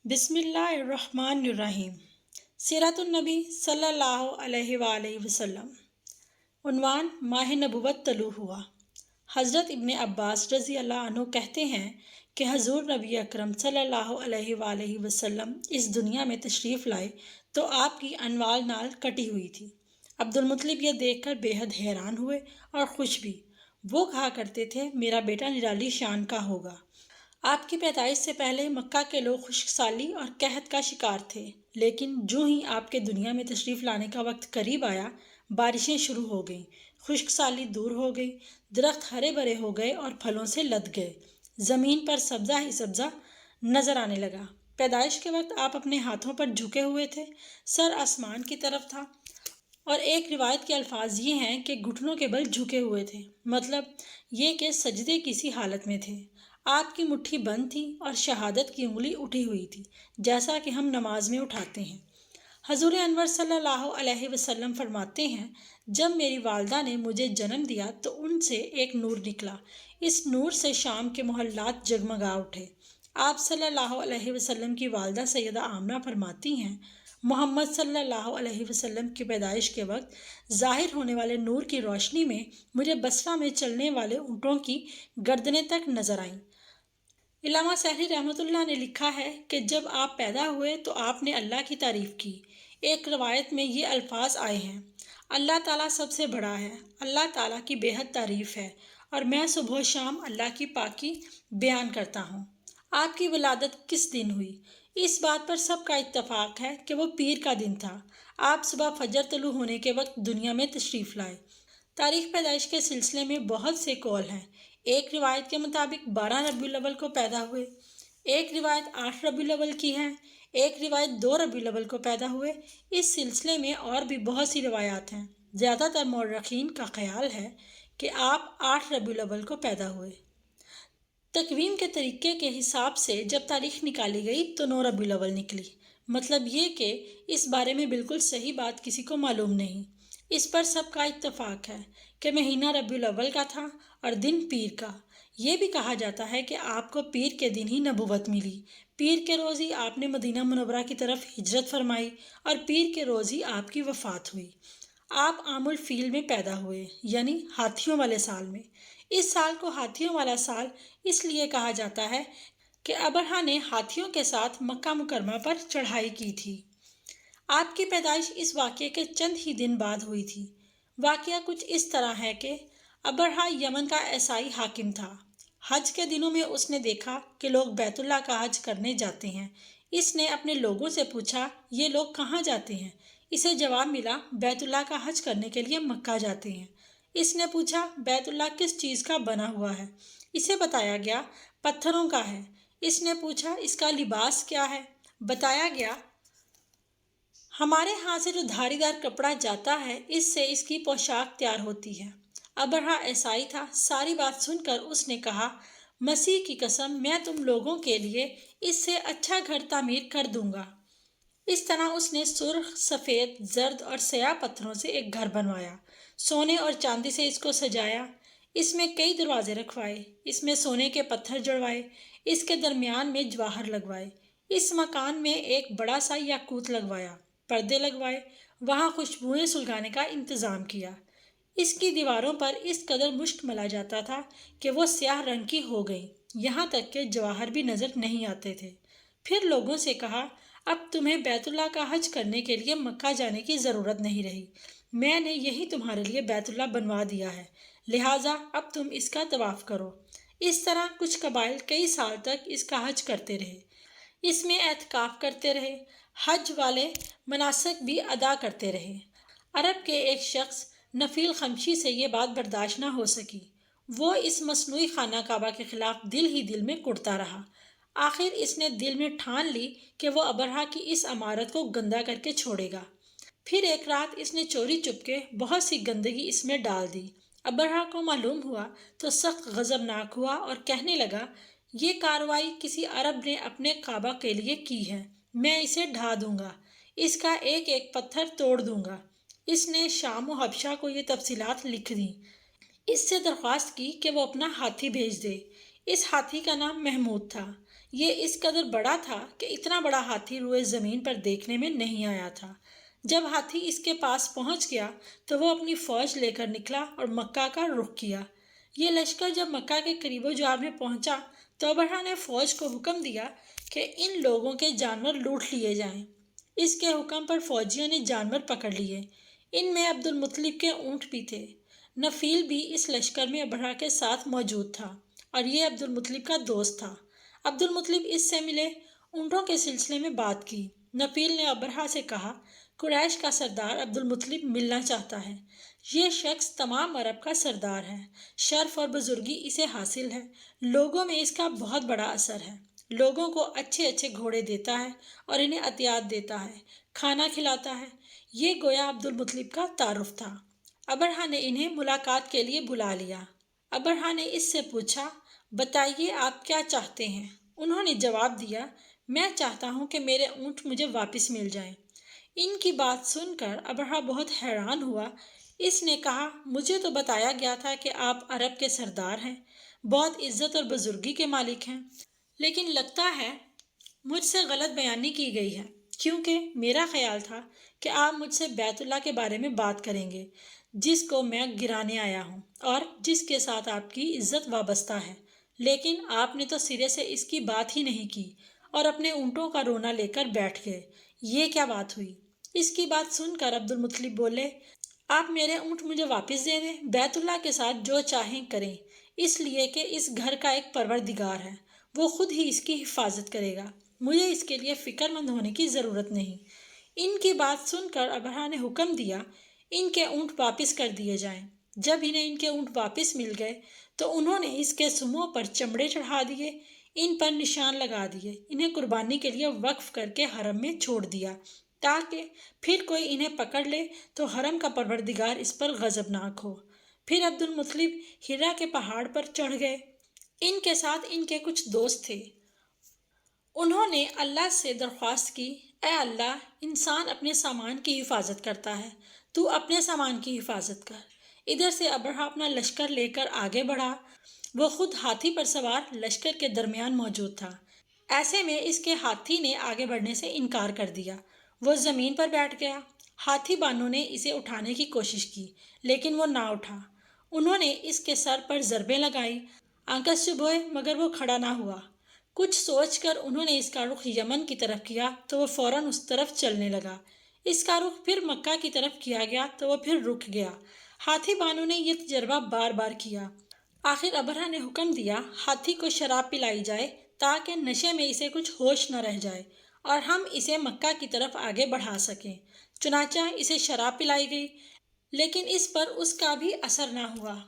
بسم اللہ الرحمن الرحیم۔ سیرت النبی صلی اللہ علیہ وآلہ وسلم۔ عنوان: ماہ نبوت طلوع ہوا۔ حضرت ابن عباس رضی اللہ عنہ کہتے ہیں کہ حضور نبی اکرم صلی اللہ علیہ وآلہ وسلم اس دنیا میں تشریف لائے تو آپ کی انوال نال کٹی ہوئی تھی۔ عبد المطلب یہ دیکھ کر بے حد حیران ہوئے اور خوش بھی۔ وہ کہا کرتے تھے، میرا بیٹا نرالی شان کا ہوگا۔ آپ کی پیدائش سے پہلے مکہ کے لوگ خشک سالی اور قحط کا شکار تھے، لیکن جو ہی آپ کے دنیا میں تشریف لانے کا وقت قریب آیا، بارشیں شروع ہو گئیں، خشک سالی دور ہو گئی، درخت ہرے بھرے ہو گئے اور پھلوں سے لد گئے، زمین پر سبزہ ہی سبزہ نظر آنے لگا۔ پیدائش کے وقت آپ اپنے ہاتھوں پر جھکے ہوئے تھے، سر آسمان کی طرف تھا، اور ایک روایت کے الفاظ یہ ہیں کہ گھٹنوں کے بل جھکے ہوئے تھے، مطلب یہ کہ سجدے کی سی حالت میں تھے۔ آپ کی مٹھی بند تھی اور شہادت کی انگلی اٹھی ہوئی تھی، جیسا کہ ہم نماز میں اٹھاتے ہیں۔ حضور انور صلی اللہ علیہ وسلم فرماتے ہیں، جب میری والدہ نے مجھے جنم دیا تو ان سے ایک نور نکلا، اس نور سے شام کے محلات جگمگا اٹھے۔ آپ صلی اللہ علیہ وسلم کی والدہ سیدہ آمنہ فرماتی ہیں، محمد صلی اللہ علیہ وسلم کی پیدائش کے وقت ظاہر ہونے والے نور کی روشنی میں مجھے بصرہ میں چلنے والے اونٹوں کی گردنیں تک نظر آئیں۔ علامہ سحری رحمۃ اللہ نے لکھا ہے کہ جب آپ پیدا ہوئے تو آپ نے اللہ کی تعریف کی۔ ایک روایت میں یہ الفاظ آئے ہیں، اللہ تعالیٰ سب سے بڑا ہے، اللہ تعالیٰ کی بے حد تعریف ہے، اور میں صبح و شام اللہ کی پاکی بیان کرتا ہوں۔ آپ کی ولادت کس دن ہوئی؟ اس بات پر سب کا اتفاق ہے کہ وہ پیر کا دن تھا۔ آپ صبح فجر طلوع ہونے کے وقت دنیا میں تشریف لائے۔ تاریخ پیدائش کے سلسلے میں بہت سے قول ہیں۔ ایک روایت کے مطابق 12 ربیع الاول کو پیدا ہوئے، ایک روایت 8 ربیع الاول کی ہے، ایک روایت 2 ربیع الاول کو پیدا ہوئے۔ اس سلسلے میں اور بھی بہت سی روایات ہیں۔ زیادہ تر مورخین کا خیال ہے کہ آپ 8 ربیع الاول کو پیدا ہوئے۔ تقویم کے طریقے کے حساب سے جب تاریخ نکالی گئی تو 9 ربیع الاول نکلی۔ مطلب یہ کہ اس بارے میں بالکل صحیح بات کسی کو معلوم نہیں۔ اس پر سب کا اتفاق ہے کہ مہینہ ربیع الاول کا تھا اور دن پیر کا۔ یہ بھی کہا جاتا ہے کہ آپ کو پیر کے دن ہی نبوت ملی۔ پیر کے روز ہی آپ نے مدینہ منورہ کی طرف ہجرت فرمائی اور پیر کے روز ہی آپ کی وفات ہوئی۔ آپ عام الفیل میں پیدا ہوئے، یعنی ہاتھیوں والے سال میں۔ اس سال کو ہاتھیوں والا سال اس لیے کہا جاتا ہے کہ ابرہہ نے ہاتھیوں کے ساتھ مکہ مکرمہ پر چڑھائی کی تھی۔ آپ کی پیدائش اس واقعے کے چند ہی دن بعد ہوئی تھی۔ واقعہ کچھ اس طرح ہے کہ ابرہہ یمن کا عیسائی حاکم تھا۔ حج کے دنوں میں اس نے دیکھا کہ لوگ بیت اللہ کا حج کرنے جاتے ہیں۔ اس نے اپنے لوگوں سے پوچھا، یہ لوگ کہاں جاتے ہیں؟ اسے جواب ملا، بیت اللہ کا حج کرنے کے لیے مکہ جاتے ہیں۔ اس نے پوچھا، بیت اللہ کس چیز کا بنا ہوا ہے؟ اسے بتایا گیا، پتھروں کا ہے۔ اس نے پوچھا، اس کا لباس کیا ہے؟ بتایا گیا، ہمارے ہاں سے جو دھاری دار کپڑا جاتا ہے، اس سے اس کی پوشاک تیار ہوتی ہے۔ ابرہہ عیسائی تھا۔ ساری بات سن کر اس نے کہا، مسیح کی قسم، میں تم لوگوں کے لیے اس سے اچھا گھر تعمیر کر دوں گا۔ اس طرح اس نے سرخ، سفید، زرد اور سیاہ پتھروں سے ایک گھر بنوایا، سونے اور چاندی سے اس کو سجایا، اس میں کئی دروازے رکھوائے، اس میں سونے کے پتھر جڑوائے، اس کے درمیان میں جواہر لگوائے، اس مکان میں ایک بڑا سا یاقوت لگوایا، پردے لگوائے، وہاں خوشبوئیں سلگانے کا انتظام کیا۔ اس کی دیواروں پر اس قدر مشک ملا جاتا تھا کہ وہ سیاہ رنگ کی ہو گئیں، یہاں تک کہ جواہر بھی نظر نہیں آتے تھے۔ پھر لوگوں سے کہا، اب تمہیں بیت اللہ کا حج کرنے کے لیے مکہ جانے کی ضرورت نہیں رہی، میں نے یہی تمہارے لیے بیت اللہ بنوا دیا ہے، لہٰذا اب تم اس کا طواف کرو۔ اس طرح کچھ قبائل کئی سال تک اس کا حج کرتے رہے، اس میں اعتکاف کرتے رہے، حج والے مناسک بھی ادا کرتے رہے۔ عرب کے ایک شخص نفیل خمشی سے یہ بات برداشت نہ ہو سکی۔ وہ اس مصنوعی خانہ کعبہ کے خلاف دل ہی دل میں کڑتا رہا۔ آخر اس نے دل میں ٹھان لی کہ وہ ابرہہ کی اس عمارت کو گندہ کر کے چھوڑے گا۔ پھر ایک رات اس نے چوری چپکے بہت سی گندگی اس میں ڈال دی۔ ابرہہ کو معلوم ہوا تو سخت غضبناک ہوا اور کہنے لگا، یہ کارروائی کسی عرب نے اپنے کعبہ کے لیے کی ہے، میں اسے ڈھا دوں گا، اس کا ایک ایک پتھر توڑ دوں گا۔ اس نے شام و حبشہ کو یہ تفصیلات لکھ دیں۔ اس سے درخواست کی کہ وہ اپنا ہاتھی بھیج دے۔ اس ہاتھی کا نام محمود تھا۔ یہ اس قدر بڑا تھا کہ اتنا بڑا ہاتھی روئے زمین پر دیکھنے میں نہیں آیا تھا۔ جب ہاتھی اس کے پاس پہنچ گیا تو وہ اپنی فوج لے کر نکلا اور مکہ کا رخ کیا۔ یہ لشکر جب مکہ کے قریب و جوار میں پہنچا تو ابرہہ نے فوج کو حکم دیا کہ ان لوگوں کے جانور لوٹ لیے جائیں۔ اس کے حکم پر فوجیوں نے جانور پکڑ لیے۔ ان میں عبد المطلب کے اونٹ بھی تھے۔ نفیل بھی اس لشکر میں ابرہہ کے ساتھ موجود تھا اور یہ عبد المطلب کا دوست تھا۔ عبد المطلب اس سے ملے، اونٹوں کے سلسلے میں بات کی۔ نفیل نے ابرہہ سے کہا، قریش کا سردار عبد المطلب ملنا چاہتا ہے۔ یہ شخص تمام عرب کا سردار ہے، شرف اور بزرگی اسے حاصل ہے، لوگوں میں اس کا بہت بڑا اثر ہے، لوگوں کو اچھے اچھے گھوڑے دیتا ہے اور انہیں عطیات دیتا ہے، کھانا کھلاتا ہے۔ یہ گویا عبد المطلب کا تعارف تھا۔ ابرہہ نے انہیں ملاقات کے لیے بلا لیا۔ ابرہہ نے اس سے پوچھا، بتائیے آپ کیا چاہتے ہیں؟ انہوں نے جواب دیا، میں چاہتا ہوں کہ میرے اونٹ مجھے واپس مل جائیں۔ ان کی بات سن کر ابرہہ بہت حیران ہوا۔ اس نے کہا، مجھے تو بتایا گیا تھا کہ آپ عرب کے سردار ہیں، بہت عزت اور بزرگی کے مالک ہیں، لیکن لگتا ہے مجھ سے غلط بیانی کی گئی ہے، کیونکہ میرا خیال تھا کہ آپ مجھ سے بیت اللہ کے بارے میں بات کریں گے، جس کو میں گرانے آیا ہوں اور جس کے ساتھ آپ کی عزت وابستہ ہے، لیکن آپ نے تو سرے سے اس کی بات ہی نہیں کی اور اپنے اونٹوں کا رونا لے کر بیٹھ گئے۔ یہ کیا بات ہوئی؟ اس کی بات سن کر عبد المطلب بولے، آپ میرے اونٹ مجھے واپس دے دیں، بیت اللہ کے ساتھ جو چاہیں کریں، اس لیے کہ اس گھر کا ایک پروردگار ہے، وہ خود ہی اس کی حفاظت کرے گا، مجھے اس کے لیے فکر مند ہونے کی ضرورت نہیں۔ ان کی بات سن کر ابرہہ نے حکم دیا، ان کے اونٹ واپس کر دیے جائیں۔ جب انہیں ان کے اونٹ واپس مل گئے تو انہوں نے اس کے سموں پر چمڑے چڑھا دیے، ان پر نشان لگا دیے، انہیں قربانی کے لیے وقف کر کے حرم میں چھوڑ دیا تاکہ پھر کوئی انہیں پکڑ لے تو حرم کا پروردگار اس پر غضبناک ہو۔ پھر عبد المطلب ہرا کے پہاڑ پر چڑھ گئے۔ ان کے ساتھ ان کے کچھ دوست تھے۔ انہوں نے اللہ سے درخواست کی، اے اللہ، انسان اپنے سامان کی حفاظت کرتا ہے، تو اپنے سامان کی حفاظت کر۔ ادھر سے ابرہہ اپنا لشکر لے کر آگے بڑھا۔ وہ خود ہاتھی پر سوار لشکر کے درمیان موجود تھا۔ ایسے میں اس کے ہاتھی نے آگے بڑھنے سے انکار کر دیا۔ وہ زمین پر بیٹھ گیا۔ ہاتھی بانوں نے اسے اٹھانے کی کوشش کی، لیکن وہ نہ اٹھا۔ انہوں نے اس کے سر پر ضربیں لگائی، آنکس چبھوئے، مگر وہ کھڑا نہ ہوا۔ کچھ سوچ کر انہوں نے اس کا رخ یمن کی طرف کیا تو وہ فوراً اس طرف چلنے لگا۔ اس کا رخ پھر مکہ کی طرف کیا گیا تو وہ پھر رک گیا۔ ہاتھی بانوں نے یہ تجربہ بار بار کیا۔ آخر ابرہہ نے حکم دیا، ہاتھی کو شراب پلائی جائے تاکہ نشے میں اسے کچھ ہوش نہ رہ جائے اور ہم اسے مکہ کی طرف آگے بڑھا سکیں۔ چنانچہ اسے شراب پلائی گئی، لیکن اس پر اس کا بھی اثر نہ ہوا۔